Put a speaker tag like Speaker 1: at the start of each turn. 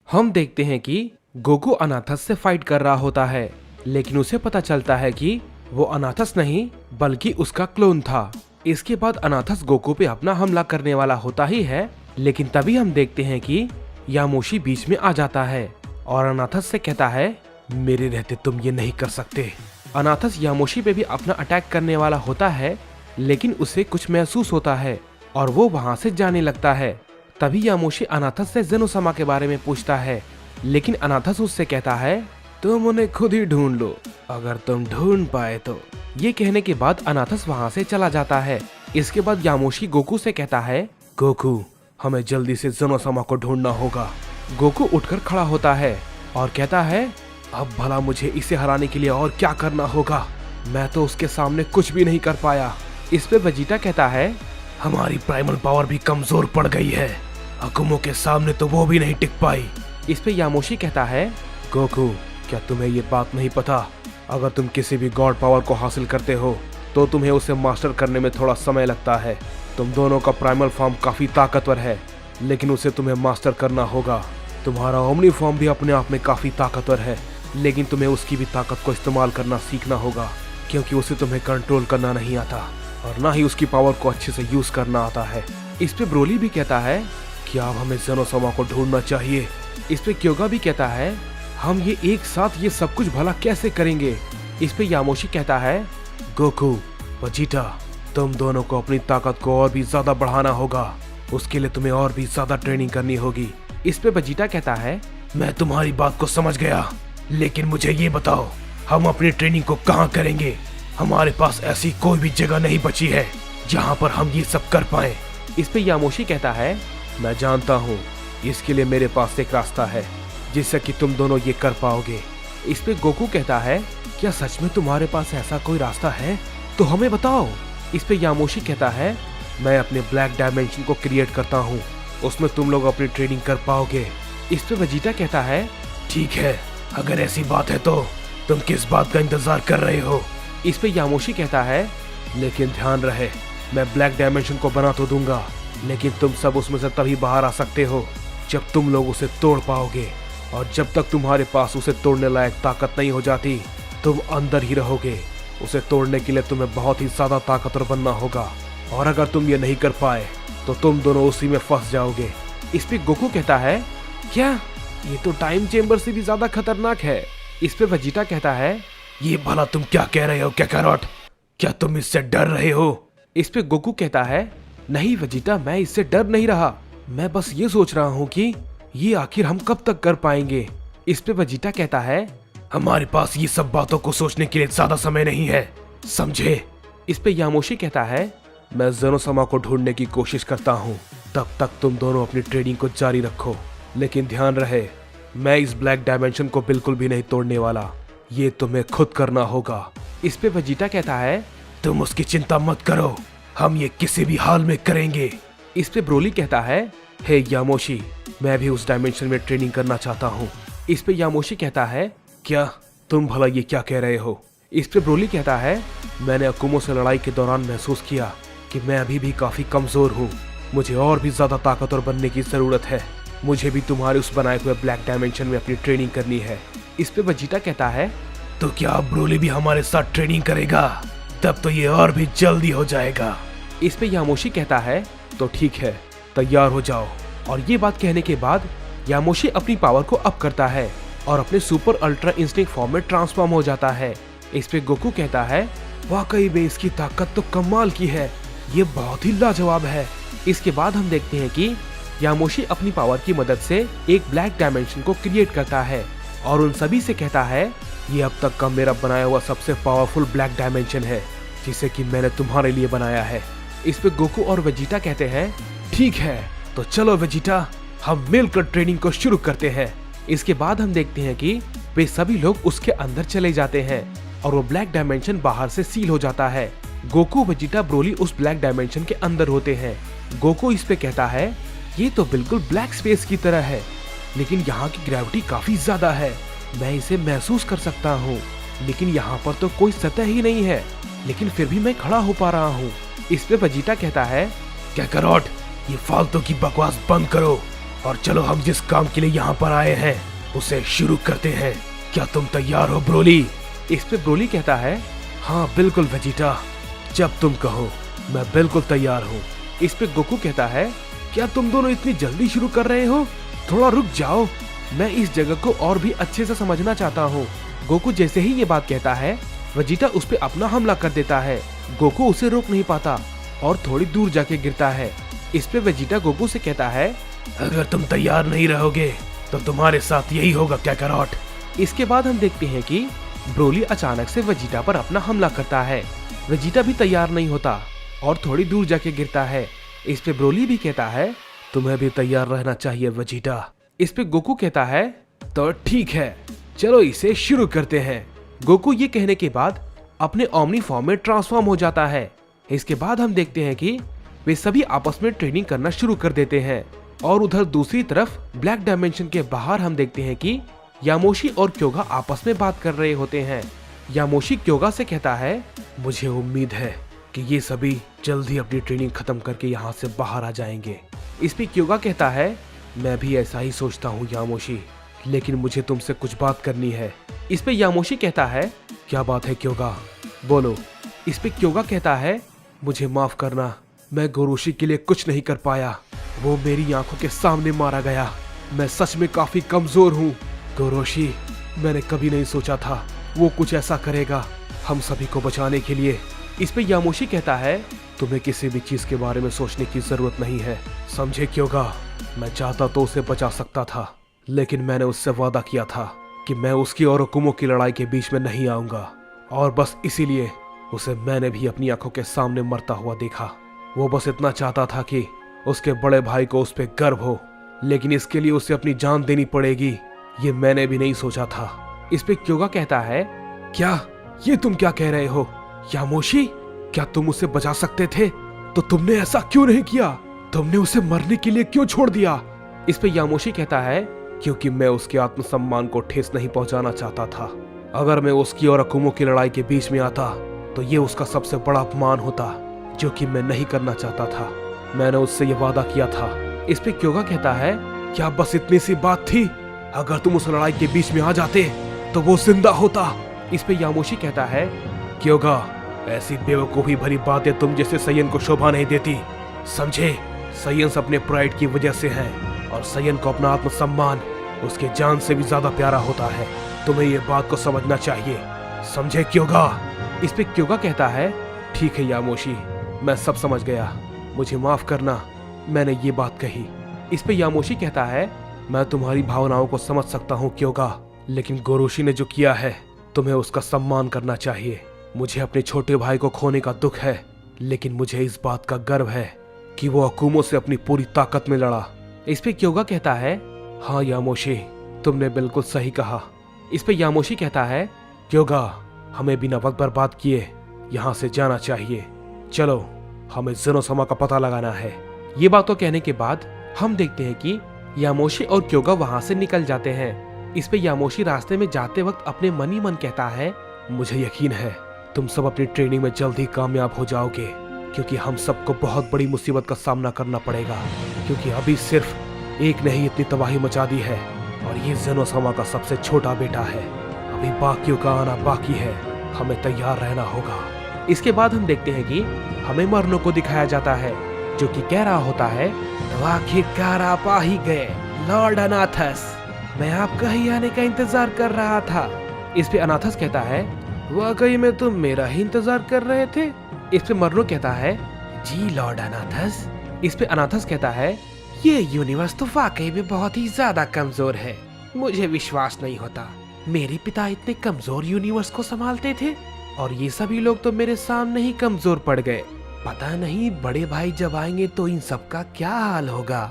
Speaker 1: हम देखते हैं कि गोकू अनाथस से फाइट कर रहा होता है, लेकिन उसे पता चलता है कि वो अनाथस नहीं बल्कि उसका क्लोन था। इसके बाद अनाथस गोकू पे अपना हमला करने वाला होता ही है, लेकिन तभी हम देखते हैं कि यामोशी बीच में आ जाता है और अनाथस से कहता है, मेरे रहते तुम ये नहीं कर सकते। अनाथस यामोशी पे भी अपना अटैक करने वाला होता है, लेकिन उसे कुछ महसूस होता है और वो वहां से जाने लगता है। तभी यामोशी अनाथस से जेनोसामा के बारे में पूछता है, लेकिन अनाथस उससे कहता है, तुम उन्हें खुद ही ढूंढ लो, अगर तुम ढूंढ पाए तो। ये कहने के बाद अनाथस वहां से चला जाता है। इसके बाद यामोशी गोकू से कहता है, गोकू हमें जल्दी से जेनोसामा को ढूंढना होगा। गोकू उठकर खड़ा होता है और कहता है, अब भला मुझे इसे हराने के लिए और क्या करना होगा, मैं तो उसके सामने कुछ भी नहीं कर पाया। इस पे वेजिटा कहता है, हमारी प्राइमल पावर भी कमजोर पड़ गई है, अकुमो के सामने तो वो भी नहीं टिक पाई। इस पे यामोशी कहता है, गोकू क्या तुम्हें ये बात नहीं पता, अगर तुम किसी भी गॉड पावर को हासिल करते हो तो तुम्हें उसे मास्टर करने में थोड़ा समय लगता है। तुम दोनों का प्राइमल फॉर्म काफी ताकतवर है, लेकिन उसे तुम्हें मास्टर करना होगा। तुम्हारा ओमनी फॉर्म भी अपने आप में काफी ताकतवर है, लेकिन तुम्हें उसकी भी ताकत को इस्तेमाल करना सीखना होगा, क्योंकि उसे तुम्हें कंट्रोल करना नहीं आता और ना ही उसकी पावर को अच्छे से यूज करना आता है। इस पे ब्रोली भी कहता है कि अब हमें जेनोसामा को ढूंढना चाहिए। इस पे क्योगा भी कहता है, हम ये एक साथ ये सब कुछ भला कैसे करेंगे। इस पे यामोशी कहता है, गोकू वेजिटा तुम दोनों को अपनी ताकत को और भी ज्यादा बढ़ाना होगा, उसके लिए तुम्हें और भी ज्यादा ट्रेनिंग करनी होगी। इस पे वेजिटा कहता है, मैं तुम्हारी बात को समझ गया, लेकिन मुझे ये बताओ हम अपनी ट्रेनिंग को कहाँ करेंगे। हमारे पास ऐसी कोई भी जगह नहीं बची है जहाँ पर हम ये सब कर पाए। इस पे यामोशी कहता है, मैं जानता हूँ, इसके लिए मेरे पास एक रास्ता है जिससे कि तुम दोनों ये कर पाओगे। इस पे गोकू कहता है, क्या सच में तुम्हारे पास ऐसा कोई रास्ता है, तो हमें बताओ। इस पे यामोशी कहता है, मैं अपने ब्लैक डायमेंशन को क्रिएट करता हूँ, उसमें तुम लोग अपनी ट्रेनिंग कर पाओगे। इस पे वेजिटा कहता है, ठीक है, अगर ऐसी बात है तो तुम किस बात का इंतजार कर रहे हो। इस पे यामोशी कहता है, लेकिन ध्यान रहे, मैं ब्लैक डायमेंशन को बना तो दूंगा, लेकिन तुम सब उसमें से तभी बाहर आ सकते हो जब तुम लोग उसे तोड़ पाओगे, और जब तक तुम्हारे पास उसे तोड़ने लायक ताकत नहीं हो जाती तुम अंदर ही रहोगे। उसे तोड़ने के लिए तुम्हें बहुत ही ज्यादा ताकतवर बनना होगा, और अगर तुम ये नहीं कर पाए तो तुम दोनों उसी में फंस जाओगे। इस पे गोकू कहता है, क्या ये तो टाइम चेंबर से भी ज्यादा खतरनाक है। इस पे वेजिटा कहता है, ये भला तुम क्या कह रहे हो काकारोट, क्या तुम इससे डर रहे हो। इस पे गोकू कहता है, नहीं वेजिटा, मैं इससे डर नहीं रहा, मैं बस ये सोच रहा हूँ कि ये आखिर हम कब तक कर पाएंगे। इस पे वेजिटा कहता है, हमारे पास ये सब बातों को सोचने के लिए ज्यादा समय नहीं है, समझे। इस पे यामोशी कहता है, मैं जेनोसामा को ढूंढने की कोशिश करता हूँ, तब तक तुम दोनों अपनी ट्रेनिंग को जारी रखो, लेकिन ध्यान रहे, मैं इस ब्लैक डायमेंशन को बिल्कुल भी नहीं तोड़ने वाला, ये तुम्हें खुद करना होगा। इस पे वेजिटा कहता है, तुम उसकी चिंता मत करो, हम ये किसी भी हाल में करेंगे। इस पे ब्रोली कहता है, हे यामोशी, मैं भी उस डायमेंशन में ट्रेनिंग करना चाहता हूँ। इस पे यामोशी कहता है, क्या तुम भला ये क्या कह रहे हो। इस पे ब्रोली कहता है, मैंने अकुमो से लड़ाई के दौरान महसूस किया कि मैं अभी भी काफी कमजोर हूँ, मुझे और भी ज्यादा ताकतवर बनने की जरूरत है, मुझे भी तुम्हारे उस बनाए हुए ब्लैक डायमेंशन में अपनी ट्रेनिंग करनी है। इस पे वेजिटा कहता है, तो क्या अब ब्रोली भी हमारे साथ ट्रेनिंग करेगा, तब तो ये और भी जल्दी हो जाएगा। इस पे यामोशी कहता है, तो ठीक है, तैयार हो जाओ। और ये बात कहने के बाद यामोशी अपनी पावर को अप करता है और अपने सुपर अल्ट्रा इंस्टिंक्ट फॉर्म में ट्रांसफॉर्म हो जाता है। इस पे गोकू कहता है, वाकई में इसकी ताकत तो कमाल की है, ये बहुत ही लाजवाब है। इसके बाद हम देखते हैं कि यामोशी अपनी पावर की मदद से एक ब्लैक डायमेंशन को क्रिएट करता है और उन सभी से कहता है, ये अब तक का मेरा बनाया हुआ सबसे पावरफुल ब्लैक डायमेंशन है, जिसे कि मैंने तुम्हारे लिए बनाया है। इस पे गोकू और वेजिटा कहते हैं, ठीक है, तो चलो वेजिटा, हम मिलकर ट्रेनिंग को शुरू करते हैं। इसके बाद हम देखते हैं कि वे सभी लोग उसके अंदर चले जाते हैं और वो ब्लैक डायमेंशन बाहर से सील हो जाता है। गोकू, वेजिटा, ब्रोली उस ब्लैक डायमेंशन के अंदर होते हैं। गोकू इस पे कहता है, ये तो बिल्कुल ब्लैक स्पेस की तरह है, लेकिन यहाँ की ग्रेविटी काफी ज्यादा है, मैं इसे महसूस कर सकता हूँ, लेकिन यहाँ पर तो कोई सतह ही नहीं है, लेकिन फिर भी मैं खड़ा हो पा रहा हूँ। इस पे वेजिटा कहता है, काकारोट, ये फालतू की बकवास बंद करो, और चलो हम जिस काम के लिए यहाँ पर आए हैं उसे शुरू करते हैं। क्या तुम तैयार हो ब्रोली? इस पे ब्रोली कहता है हाँ बिल्कुल वेजिटा, जब तुम कहो मैं बिल्कुल तैयार हूँ। इस पे गोकू कहता है क्या तुम दोनों इतनी जल्दी शुरू कर रहे हो? थोड़ा रुक जाओ, मैं इस जगह को और भी अच्छे से समझना चाहता हूँ। गोकू जैसे ही ये बात कहता है वेजिटा उस पे अपना हमला कर देता है। गोकू उसे रोक नहीं पाता और थोड़ी दूर जाके गिरता है। इस पे वेजिटा गोकू से कहता है अगर तुम तैयार नहीं रहोगे तो तुम्हारे साथ यही होगा काकारोट। इसके बाद हम देखते हैं कि ब्रोली अचानक से वेजिटा पर अपना हमला करता है। वेजिटा भी तैयार नहीं होता और थोड़ी दूर जाके गिरता है। इस पे ब्रोली भी कहता है तुम्हें भी तैयार रहना चाहिए वेजिटा। इस पे गोकू कहता है तो ठीक है, चलो इसे शुरू करते हैं। गोकू ये कहने के बाद अपने ओमनी फॉर्म में ट्रांसफॉर्म हो जाता है। इसके बाद हम देखते हैं कि वे सभी आपस में ट्रेनिंग करना शुरू कर देते हैं और उधर दूसरी तरफ ब्लैक डायमेंशन के बाहर हम देखते हैं कि यामोशी और क्योगा आपस में बात कर रहे होते हैं। यामोशी क्योगा से कहता है मुझे उम्मीद है कि ये सभी जल्दी अपनी ट्रेनिंग खत्म करके यहाँ से बाहर आ जाएंगे। इस पे क्योगा कहता है मैं भी ऐसा ही सोचता हूँ यामोशी, लेकिन मुझे तुमसे कुछ बात करनी है। इस पे यामोशी कहता है क्या बात है क्योगा, बोलो। इस पे क्योगा कहता है मुझे माफ करना, मैं गोरोशी के लिए कुछ नहीं कर पाया, वो मेरी आंखों के सामने मारा गया। मैं सच में काफी कमजोर हूँ गोरोशी, मैंने कभी नहीं सोचा था वो कुछ ऐसा करेगा हम सभी को बचाने के लिए। इस पे यामोशी कहता है तुम्हें किसी भी चीज के बारे में सोचने की जरूरत नहीं है, समझे क्योगा? मैं चाहता तो उसे बचा सकता था, लेकिन मैंने उससे वादा किया था कि मैं उसकी और हुकुमों की लड़ाई के बीच में नहीं आऊंगा, और बस इसीलिए उसे मैंने भी अपनी आंखों के सामने मरता हुआ देखा। वो बस इतना चाहता था कि उसके बड़े भाई को उस पर गर्व हो, लेकिन इसके लिए उसे अपनी जान देनी पड़ेगी, ये मैंने भी नहीं सोचा था। इस पे क्योगा कहता है क्या ये तुम क्या कह रहे हो यामोशी? क्या तुम उसे बचा सकते थे तो तुमने ऐसा क्यों नहीं किया? तुमने उसे मरने के लिए क्यों छोड़ दिया? इस पे यामोशी कहता है क्योंकि मैं उसके आत्मसम्मान को ठेस नहीं पहुंचाना चाहता था। अगर मैं उसकी और अकुमो की लड़ाई के बीच में आता तो ये उसका सबसे बड़ा अपमान होता, जो कि मैं नहीं करना चाहता था। मैंने उससे ये वादा किया था। इस पे क्योगा कहता है क्या बस इतनी सी बात थी? अगर तुम उस लड़ाई के बीच में आ जाते तो वो जिंदा होता। इस पे यामोशी कहता है क्योगा ऐसी बेवकूफी भरी बातें तुम जैसे सयन को शोभा नहीं देती, समझे? सयन अपने प्राइड की वजह से है और सयन को अपना आत्मसम्मान उसके जान से भी ज्यादा प्यारा होता है। तुम्हें ये बात को समझना चाहिए, समझे क्योगा? इस पे क्योगा कहता है ठीक है यामोशी, मैं सब समझ गया, मुझे माफ करना, मैंने ये बात कही। इस पे यामोशी कहता है मैं तुम्हारी भावनाओं को समझ सकता हूँ क्योगा, लेकिन गोरोशी ने जो किया है तुम्हें उसका सम्मान करना चाहिए। मुझे अपने छोटे भाई को खोने का दुख है, लेकिन मुझे इस बात का गर्व है कि वो अकुमो से अपनी पूरी ताकत में लड़ा। इस पे क्योगा कहता है हाँ यामोशी, तुमने बिल्कुल सही कहा। इस पे यामोशी कहता है क्योगा हमें बिना वक्त बर्बाद किए यहाँ से जाना चाहिए, चलो हमें ज़ेनोसमा का पता लगाना है। ये बातों कहने के बाद हम देखते हैं कि यामोशी और क्योगा वहां से निकल जाते हैं। इस पे यामोशी रास्ते में जाते वक्त अपने मन ही मन कहता है मुझे यकीन है तुम सब अपनी ट्रेनिंग में जल्द ही कामयाब हो जाओगे, क्योंकि हम सबको बहुत बड़ी मुसीबत का सामना करना पड़ेगा, क्योंकि अभी सिर्फ एक ने ही इतनी तबाही मचा दी है और ये ज़ेनोसमा का सबसे छोटा बेटा है। अभी बाकियों का आना बाकी है, हमें तैयार रहना होगा। इसके बाद हम देखते हैं कि हमें मरनो को दिखाया जाता है, जो कि कह रहा होता है तो आखिरकार आप आ ही गए लॉर्ड अनाथस, मैं आपका ही आने का इंतजार कर रहा था। इस पे अनाथस कहता है वाकई में तुम मेरा ही इंतजार कर रहे थे? इस पे मरनो कहता है जी लॉर्ड अनाथस। इस पे अनाथस कहता है ये यूनिवर्स तो वाकई में बहुत ही ज्यादा कमजोर है, मुझे विश्वास नहीं होता मेरे पिता इतने कमजोर यूनिवर्स को संभालते थे और ये सभी लोग तो मेरे सामने ही कमजोर पड़ गए। पता नहीं बड़े भाई जब आएंगे तो इन सब का क्या हाल होगा।